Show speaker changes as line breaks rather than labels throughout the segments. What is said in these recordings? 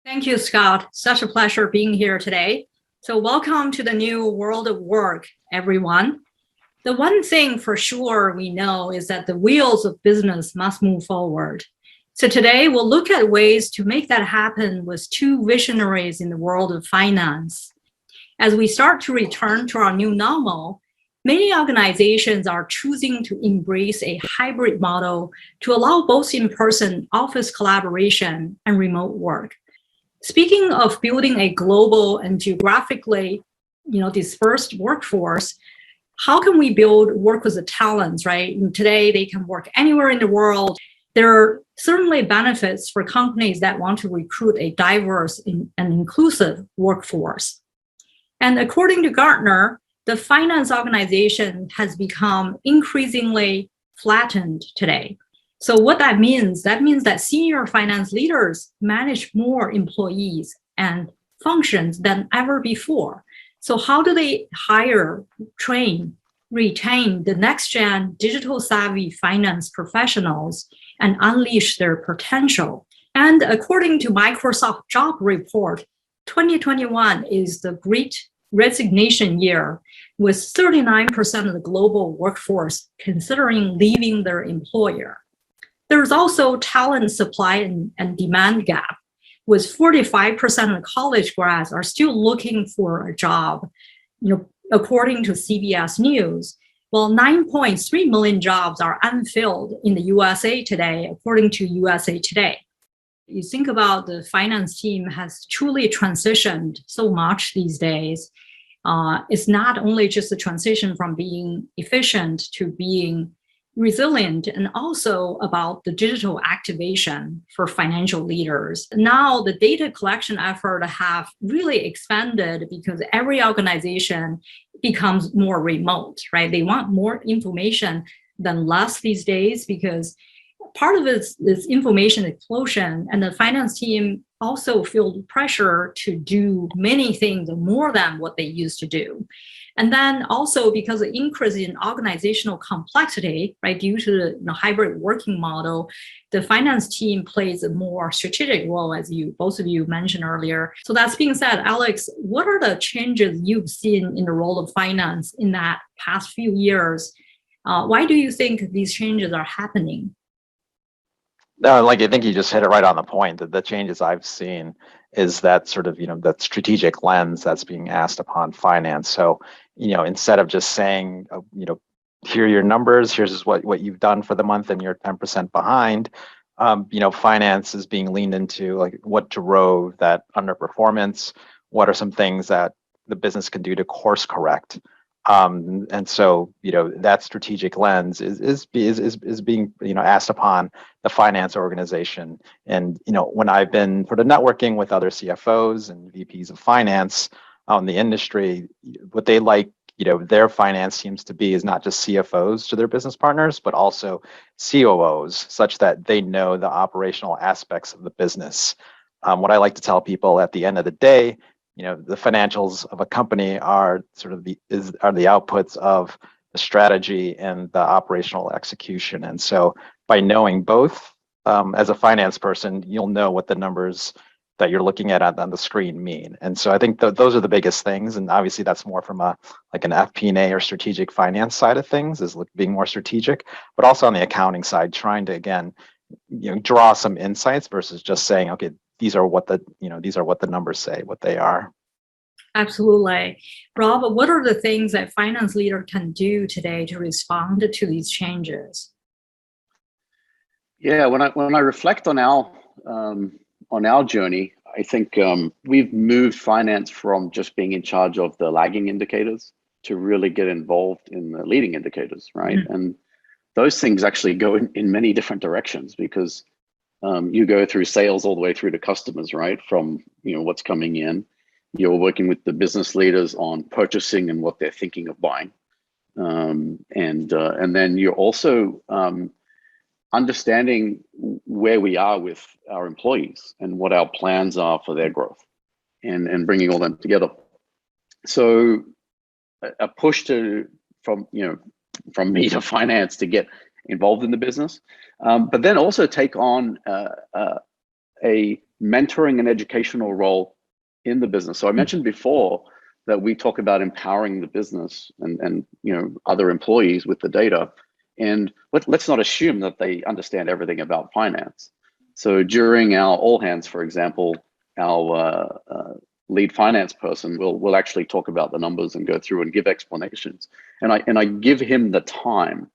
Thank you, Scott. Such a pleasure being here today. So welcome to the new world of work, everyone. The one thing for sure we know is that the wheels of business must move forward. So today we'll look at ways to make that happen with two visionaries in the world of finance. As we start to return to our new normal, many organizations are choosing to embrace a hybrid model to allow both in-person office collaboration and remote work. Speaking of building a global and geographically dispersed workforce, how can we build work with the talents, right? And today, they can work anywhere in the world. There are certainly benefits for companies that want to recruit a diverse and inclusive workforce. And according to Gartner, the finance organization has become increasingly flattened today. So what that means that senior finance leaders manage more employees and functions than ever before. So how do they hire, train, retain the next-gen digital savvy finance professionals and unleash their potential? And according to Microsoft Job Report, 2021 is the Great Resignation year, with 39% of the global workforce considering leaving their employer. There's also talent supply and demand gap, with 45% of college grads are still looking for a job, according to CBS News. Well, 9.3 million jobs are unfilled in the USA today, according to USA Today. You think about the finance team has truly transitioned so much these days. It's not only just a transition from being efficient to being resilient, and also about the digital activation for financial leaders. Now the data collection effort have really expanded because every organization becomes more remote, right? They want more information than less these days, because part of it is information explosion, and the finance team also feel pressure to do many things more than what they used to do. And then also because of increase in organizational complexity, right, due to the hybrid working model, the finance team plays a more strategic role, as both of you mentioned earlier. So that's being said, Alex, what are the changes you've seen in the role of finance in that past few years? Why do you think these changes are happening?
No, I think you just hit it right on the point. That the changes I've seen is that sort of, that strategic lens that's being asked upon finance. So, instead of just saying, here are your numbers, here's what you've done for the month and you're 10% behind, finance is being leaned into, like, what drove that underperformance? What are some things that the business can do to course correct? And so, that strategic lens is being, asked upon the finance organization. And, when I've been sort of networking with other CFOs and VPs of finance in the industry, what they like, their finance teams to be is not just CFOs to their business partners, but also COOs, such that they know the operational aspects of the business. What I like to tell people at the end of the day, the financials of a company are sort of the outputs of the strategy and the operational execution. And so by knowing both, as a finance person, you'll know what the numbers that you're looking at on the screen mean. And so I think those are the biggest things. And obviously that's more from an FP&A or strategic finance side of things, is being more strategic, but also on the accounting side, trying to, again, draw some insights versus just saying, okay, these are what the numbers say, what they are.
Absolutely. Rob, what are the things that finance leader can do today to respond to these changes?
Yeah, when I reflect on our journey, I think we've moved finance from just being in charge of the lagging indicators to really get involved in the leading indicators, right? Mm-hmm. And those things actually go in many different directions, because you go through sales all the way through to customers, right? From what's coming in, you're working with the business leaders on purchasing and what they're thinking of buying, and then you're also understanding where we are with our employees and what our plans are for their growth, and bringing all them together. So a push from me to finance to get involved in the business, but then also take on a mentoring and educational role in the business. So I mentioned before that we talk about empowering the business and other employees with the data. And let's not assume that they understand everything about finance. So during our all hands, for example, our lead finance person will actually talk about the numbers and go through and give explanations. And I give him the time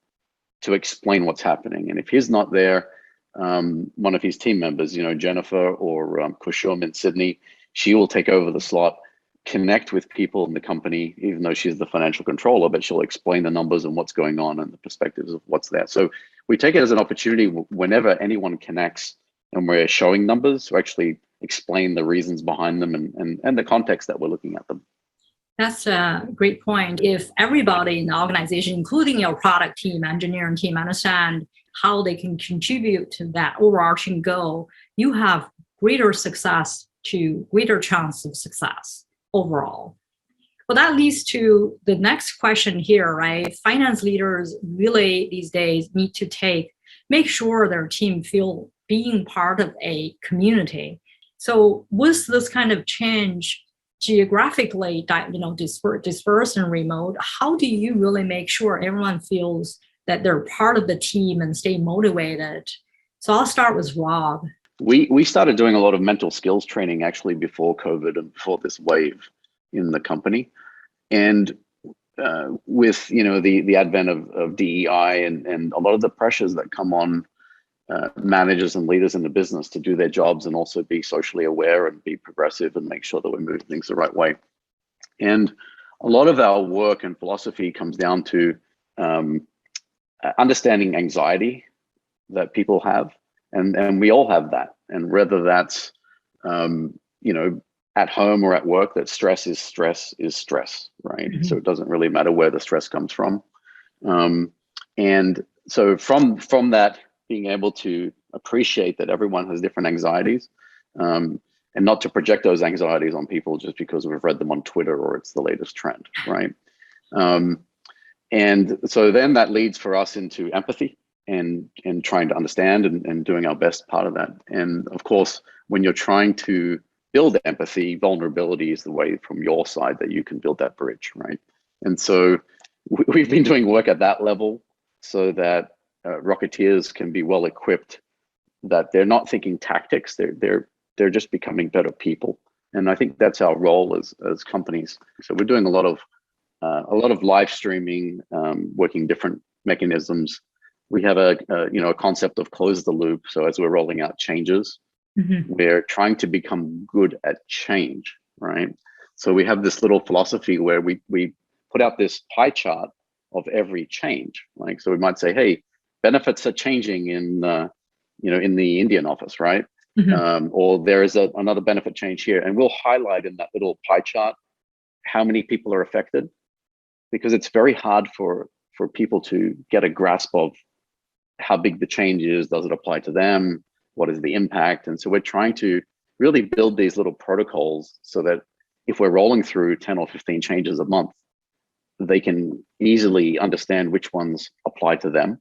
to explain what's happening. And if he's not there, one of his team members, Jennifer or Kushum in Sydney, she will take over the slot, connect with people in the company, even though she's the financial controller, but she'll explain the numbers and what's going on and the perspectives of what's there. So we take it as an opportunity whenever anyone connects and we're showing numbers to actually explain the reasons behind them and the context that we're looking at them.
That's a great point. If everybody in the organization, including your product team, engineering team, understand how they can contribute to that overarching goal, you have greater chance of success overall. Well, that leads to the next question here, right? Finance leaders really these days need to make sure their team feel being part of a community. So with this kind of change, geographically, dispersed and remote, how do you really make sure everyone feels that they're part of the team and stay motivated? So I'll start with Rob.
We started doing a lot of mental skills training actually before COVID and before this wave in the company. And with the advent of DEI and a lot of the pressures that come on managers and leaders in the business to do their jobs and also be socially aware and be progressive and make sure that we're moving things the right way. And a lot of our work and philosophy comes down to understanding anxiety that people have. And we all have that. And whether that's, at home or at work, that stress is stress, right? Mm-hmm. So it doesn't really matter where the stress comes from. And so from that, being able to appreciate that everyone has different anxieties and not to project those anxieties on people just because we've read them on Twitter or it's the latest trend, right? And so then that leads for us into empathy and trying to understand and doing our best part of that. And of course, when you're trying to build empathy, vulnerability is the way from your side that you can build that bridge, right? And so we've been doing work at that level so that Rocketeers can be well equipped, that they're not thinking tactics, they're just becoming better people. And I think that's our role as companies. So we're doing a lot of live streaming, working different mechanisms. We have a concept of close the loop. So as we're rolling out changes, we're trying to become good at change, right? So we have this little philosophy where we put out this pie chart of every change. Like, so we might say, hey, benefits are changing in the Indian office, right? Or there is another benefit change here, and we'll highlight in that little pie chart how many people are affected, because it's very hard for people to get a grasp of how big the change is. Does it apply to them? What is the impact? And so we're trying to really build these little protocols so that if we're rolling through 10 or 15 changes a month, they can easily understand which ones apply to them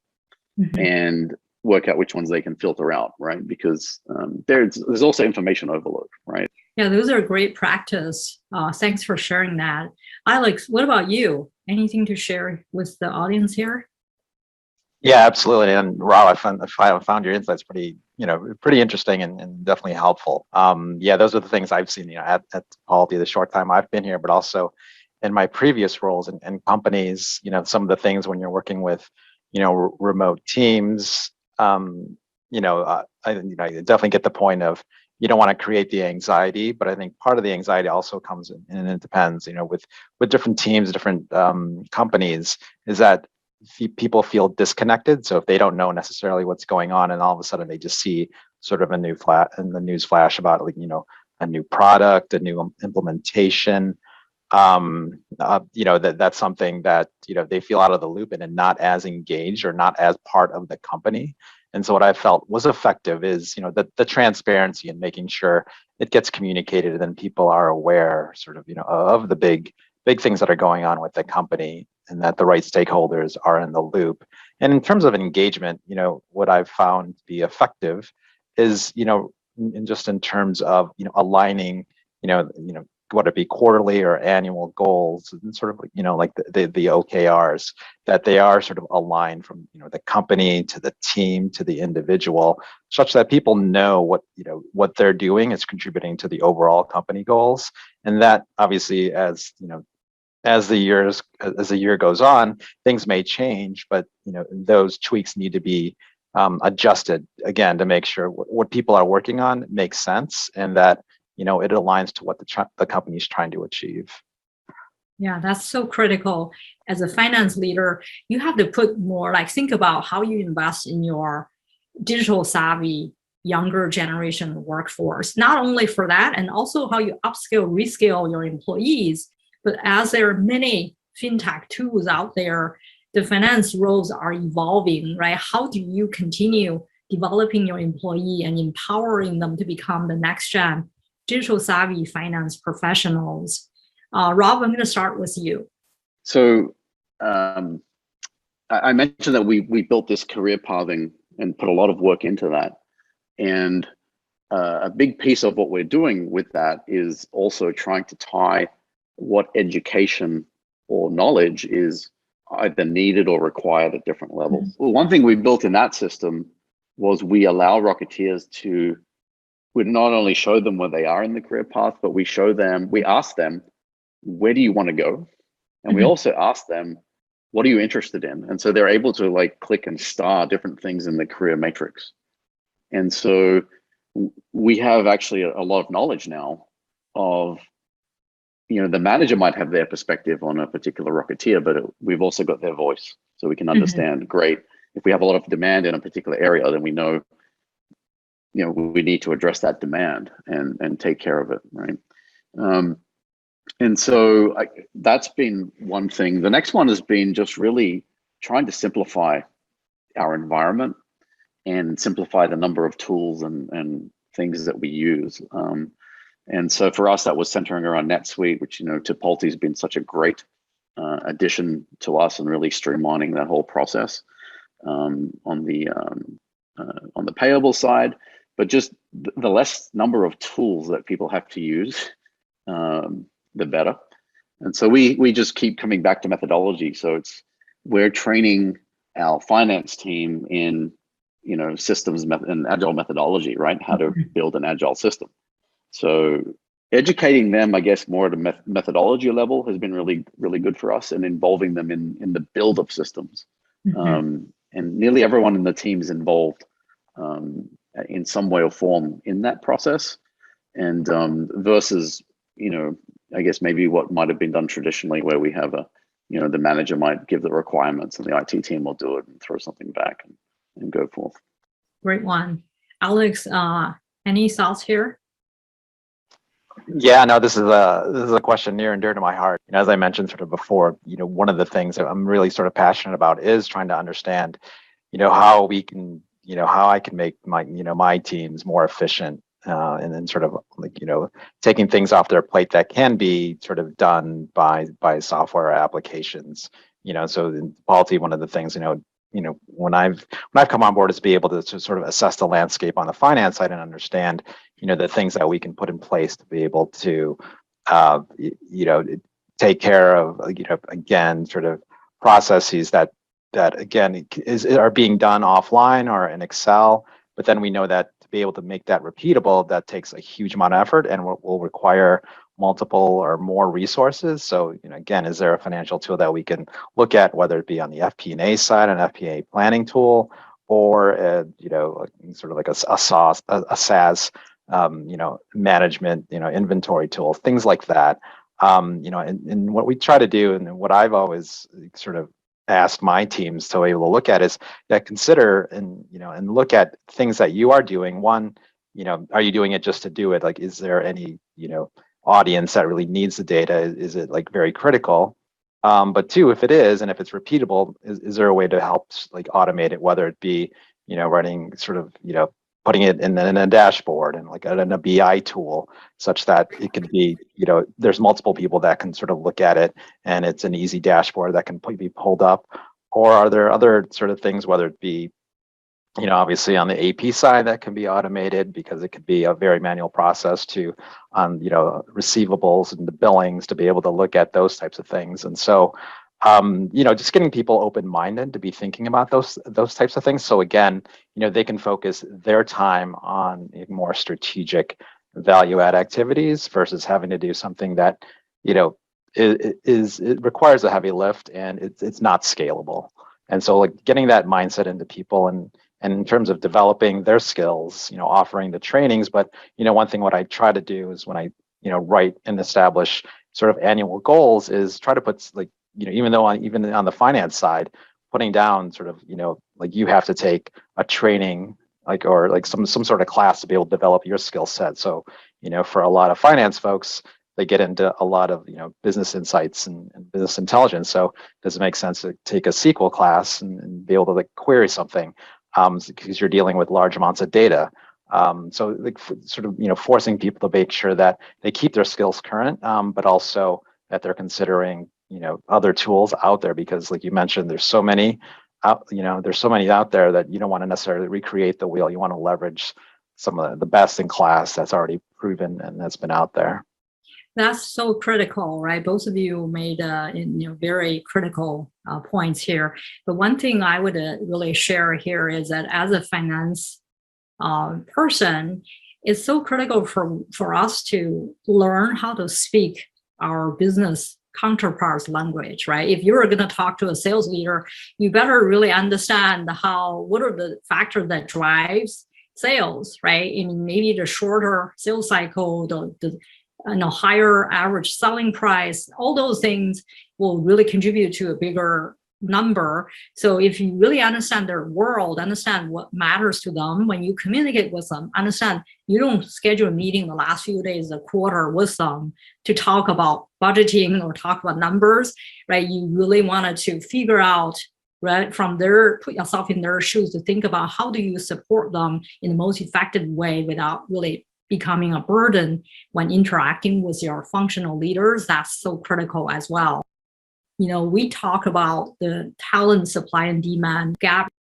and work out which ones they can filter out, right? Because there's also information overload, right?
Yeah, those are great practice. Thanks for sharing that. Alex, what about you? Anything to share with the audience here?
Yeah, absolutely. And Rob, I found your insights pretty interesting and definitely helpful. Yeah, those are the things I've seen, at Quality the short time I've been here, but also in my previous roles in companies, some of the things when you're working with, remote teams, I definitely get the point of you don't want to create the anxiety, but I think part of the anxiety also comes in, and it depends, with different teams, different companies, is that people feel disconnected. So if they don't know necessarily what's going on, and all of a sudden they just see sort of a new news flash about a new product, a new implementation, that's something that they feel out of the loop and not as engaged or not as part of the company. And so what I felt was effective is the transparency and making sure it gets communicated, and then people are aware sort of of the big things that are going on with the company, and that the right stakeholders are in the loop. And in terms of engagement, what I've found to be effective is in just in terms of, aligning, whether it be quarterly or annual goals, and sort of like, like the OKRs, that they are sort of aligned from, the company to the team to the individual, such that people know what they're doing is contributing to the overall company goals. And that obviously, as the year goes on, things may change, but those tweaks need to be adjusted again to make sure what people are working on makes sense, and that it aligns to what the company is trying to achieve.
Yeah, that's so critical. As a finance leader, you have to put more, like, think about how you invest in your digital savvy younger generation workforce, not only for that, and also how you upskill, reskill your employees. But as there are many fintech tools out there, the finance roles are evolving, right? How do you continue developing your employee and empowering them to become the next gen digital savvy finance professionals? Rob, I'm going to start with you.
So I mentioned that we built this career pathing and put a lot of work into that. And a big piece of what we're doing with that is also trying to tie what education or knowledge is either needed or required at different levels. Mm-hmm. Well, one thing we built in that system was we allow Rocketeers to, we not only show them where they are in the career path, but we ask them, where do you want to go? And mm-hmm. we also ask them, what are you interested in? And so they're able to like click and star different things in the career matrix. And so we have actually a lot of knowledge now of, the manager might have their perspective on a particular Rocketeer, but we've also got their voice. So we can understand, mm-hmm. great, if we have a lot of demand in a particular area, then we know, we need to address that demand and take care of it, right? And so that's been one thing. The next one has been just really trying to simplify our environment and simplify the number of tools and things that we use. And so for us, that was centering around NetSuite, which, Tipalti has been such a great addition to us and really streamlining that whole process on the payable side. But just the less number of tools that people have to use, the better. And so we just keep coming back to methodology. So we're training our finance team in, systems and agile methodology, right? How to build an agile system. So educating them, I guess, more at a methodology level has been really, really good for us, and involving them in the build of systems. Mm-hmm. And nearly everyone in the team is involved in some way or form in that process. And versus, I guess maybe what might have been done traditionally, where we have the manager might give the requirements and the IT team will do it and throw something back and go forth.
Great one. Alex, any thoughts here?
Yeah, no, this is a question near and dear to my heart. As I mentioned sort of before, one of the things that I'm really sort of passionate about is trying to understand, how we can, how I can make my teams more efficient, and then sort of like, taking things off their plate that can be sort of done by software applications. So in Tipalti, one of the things, when I've come on board is be able to sort of assess the landscape on the finance side and understand, the things that we can put in place to be able to, take care of, again, sort of processes that again are being done offline or in Excel. But then we know that to be able to make that repeatable, that takes a huge amount of effort and will require multiple or more resources. So, again, is there a financial tool that we can look at, whether it be on the FP&A side, an FP&A planning tool, or sort of like a SaaS, management, inventory tool, things like that. And what we try to do, and what I've always sort of asked my teams to be able to look at, is that consider and look at things that you are doing. One, are you doing it just to do it? Like, is there any audience that really needs the data? Is it like very critical? But two, if it is, and if it's repeatable, is there a way to help like automate it, whether it be running sort of putting it in a dashboard and like in a BI tool, such that it can be there's multiple people that can sort of look at it and it's an easy dashboard that can be pulled up? Or are there other sort of things, whether it be obviously on the AP side, that can be automated because it could be a very manual process to on, receivables and the billings to be able to look at those types of things. And so, just getting people open-minded to be thinking about those types of things. So again, they can focus their time on more strategic value-add activities versus having to do something that, it requires a heavy lift and it's not scalable. And so like getting that mindset into people and in terms of developing their skills, offering the trainings. But, one thing what I try to do is when I, write and establish sort of annual goals is try to put like, even on the finance side, putting down sort of, like you have to take a training like or like some sort of class to be able to develop your skill set. So, for a lot of finance folks, they get into a lot of business insights and business intelligence. So does it make sense to take a SQL class and be able to like query something because you're dealing with large amounts of data. So like sort of forcing people to make sure that they keep their skills current, but also that they're considering other tools out there because like you mentioned, there's so many out there that you don't want to necessarily recreate the wheel. You want to leverage some of the best in class that's already proven and that's been out there.
That's so critical, right? Both of you made very critical points here. But one thing I would really share here is that as a finance person, it's so critical for us to learn how to speak our business counterparts language, right? If you're going to talk to a sales leader, you better really understand what are the factors that drives sales, right? I mean, maybe the shorter sales cycle, the higher average selling price, all those things will really contribute to a bigger number. So if you really understand their world, understand what matters to them, when you communicate with them, understand you don't schedule a meeting the last few days, a quarter with them to talk about budgeting or talk about numbers, right? You really wanted to figure out, right, put yourself in their shoes to think about how do you support them in the most effective way without really becoming a burden when interacting with your functional leaders. That's so critical as well. We talk about the talent supply and demand gap.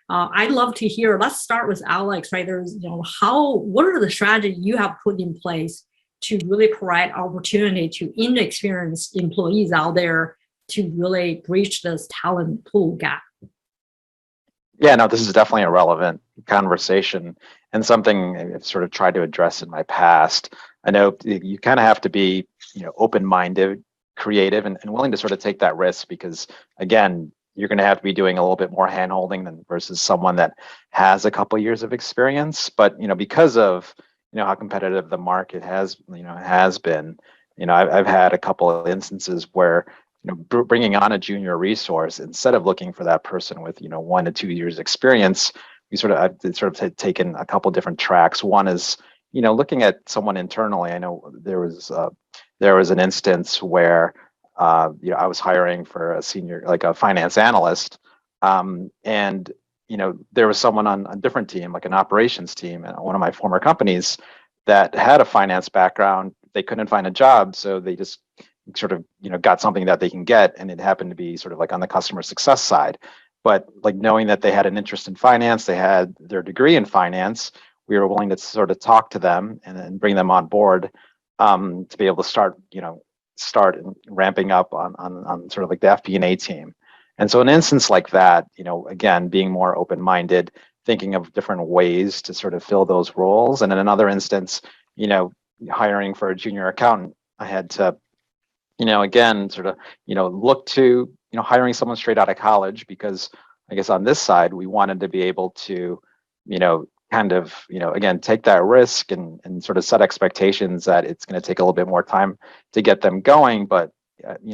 I'd love to hear, let's start with Alex, right? What are the strategies you have put in place to really provide opportunity to inexperienced employees out there to really breach this talent pool gap?
Yeah, no, this is definitely a relevant conversation and something I've sort of tried to address in my past. I know you kind of have to be, open-minded, creative, and willing to sort of take that risk because, again, you're going to have to be doing a little bit more hand-holding than versus someone that has a couple years of experience. But because of how competitive the market has been, I've had a couple of instances where bringing on a junior resource instead of looking for that person with 1 to 2 years experience, I've taken a couple different tracks. One is looking at someone internally. I know there was an instance where I was hiring for a senior, like a finance analyst, and there was someone on a different team, like an operations team at one of my former companies that had a finance background. They couldn't find a job, so they just sort of got something that they can get, and it happened to be sort of like on the customer success side. But like knowing that they had an interest in finance, they had their degree in finance, we were willing to sort of talk to them and then bring them on board to be able to start ramping up on sort of like the FP&A team. And so an instance like that, again, being more open-minded, thinking of different ways to sort of fill those roles. And in another instance, hiring for a junior accountant, I had to again, sort of, look to, hiring someone straight out of college because I guess on this side, we wanted to be able to, kind of, again, take that risk and sort of set expectations that it's going to take a little bit more time to get them going. But,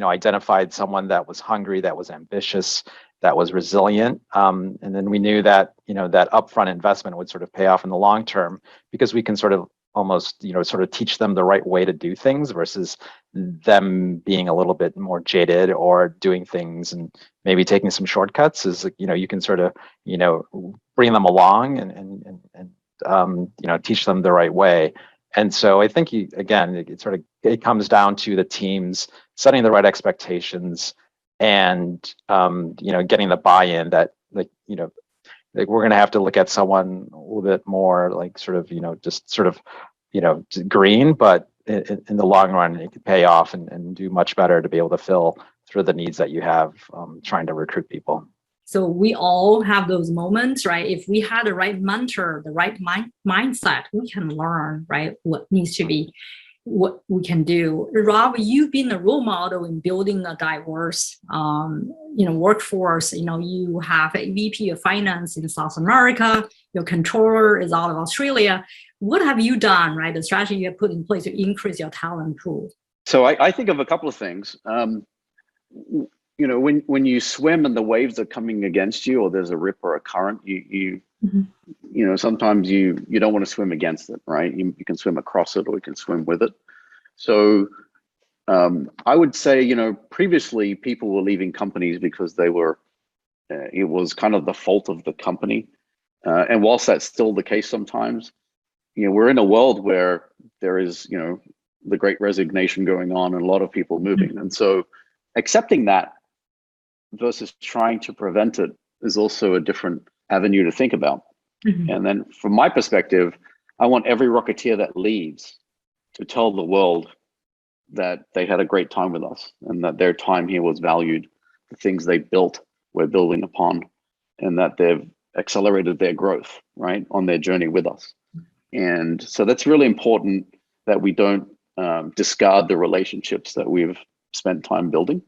identified someone that was hungry, that was ambitious, that was resilient. And then we knew that, that upfront investment would sort of pay off in the long term because we can sort of almost sort of teach them the right way to do things versus them being a little bit more jaded or doing things and maybe taking some shortcuts. Is you can sort of bring them along and teach them the right way. And so I think it comes down to the teams setting the right expectations and getting the buy-in that like we're going to have to look at someone a little bit more like sort of, just sort of, green, but in the long run, it could pay off and do much better to be able to fill through the needs that you have trying to recruit people.
So we all have those moments, right? If we had the right mentor, the right mindset, we can learn, right, what needs to be, what we can do. Rob, you've been a role model in building a diverse, workforce. You have a VP of finance in South America. Your controller is out of Australia. What have you done, right? The strategy you have put in place to increase your talent pool?
So I think of a couple of things. When you swim and the waves are coming against you, or there's a rip or a current, sometimes you don't want to swim against it, right? You can swim across it, or you can swim with it. So I would say, previously people were leaving companies because it was kind of the fault of the company. And whilst that's still the case sometimes, we're in a world where there is, the great resignation going on and a lot of people moving. And so accepting that versus trying to prevent it is also a different avenue to think about. And then from my perspective, I want every Rocketeer that leaves to tell the world that they had a great time with us and that their time here was valued. The things they built, we're building upon, and that they've accelerated their growth, right, on their journey with us. And so that's really important that we don't discard the relationships that we've spent time building.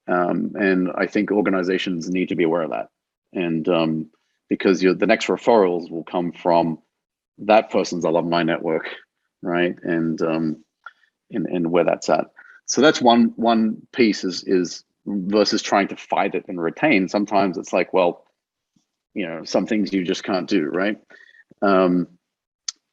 And I think organizations need to be aware of that. And because the next referrals will come from that person's alumni network, right? And where that's at. So that's one piece is versus trying to fight it and retain. Sometimes it's like, well, some things you just can't do, right?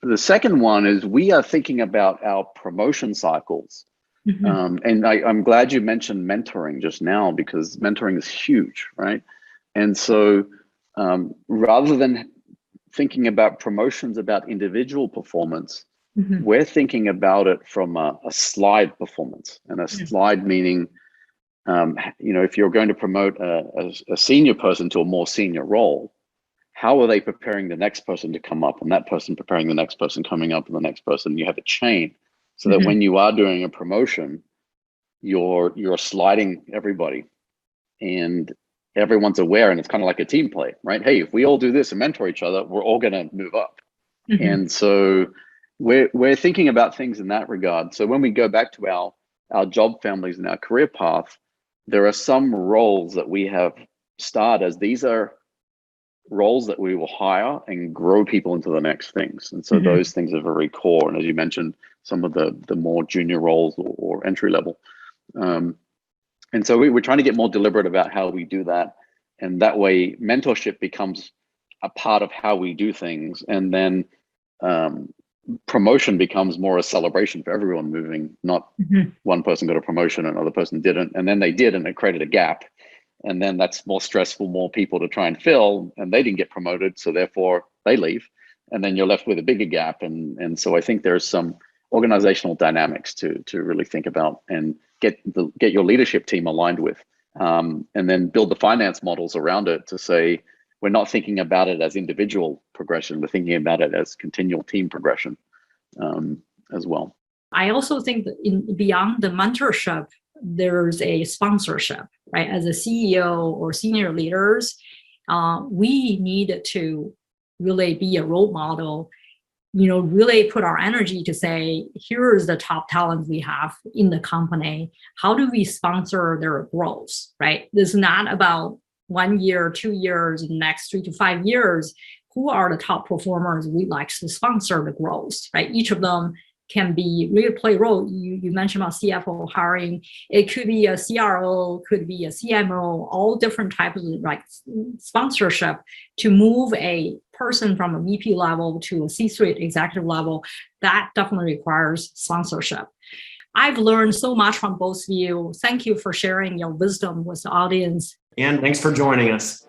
The second one is we are thinking about our promotion cycles. And I'm glad you mentioned mentoring just now, because mentoring is huge, right? And so rather than thinking about promotions about individual performance, we're thinking about it from a slide performance. And a slide meaning, if you're going to promote a senior person to a more senior role, how are they preparing the next person to come up, and that person preparing the next person coming up, and the next person? You have a chain, so that when you are doing a promotion, you're sliding everybody, and everyone's aware, and it's kind of like a team play, right? Hey, if we all do this and mentor each other, we're all going to move up. And so we're thinking about things in that regard. So when we go back to our job families and our career path, there are some roles that we have starred as these are roles that we will hire and grow people into the next things. And so those things are very core. And as you mentioned, some of the more junior roles or entry level. And so we're trying to get more deliberate about how we do that. And that way mentorship becomes a part of how we do things. And then promotion becomes more a celebration for everyone moving, not one person got a promotion and another person didn't. And then they did, and it created a gap. And then that's more stressful, more people to try and fill, and they didn't get promoted, so therefore they leave. And then you're left with a bigger gap. And so I think there's some organizational dynamics to really think about and get your leadership team aligned with, and then build the finance models around it to say, we're not thinking about it as individual progression, we're thinking about it as continual team progression as well.
I also think that beyond the mentorship, there's a sponsorship, right? As a CEO or senior leaders, we need to really be a role model, really put our energy to say, here's the top talent we have in the company. How do we sponsor their growth, right? This is not about 1 year, 2 years, next 3 to 5 years. Who are the top performers we'd like to sponsor the growth, right? Each of them can be really play a role. You mentioned about CFO hiring. It could be a CRO, could be a CMO, all different types of sponsorship to move a person from a VP level to a C-suite executive level. That definitely requires sponsorship. I've learned so much from both of you. Thank you for sharing your wisdom with the audience.
And thanks for joining us.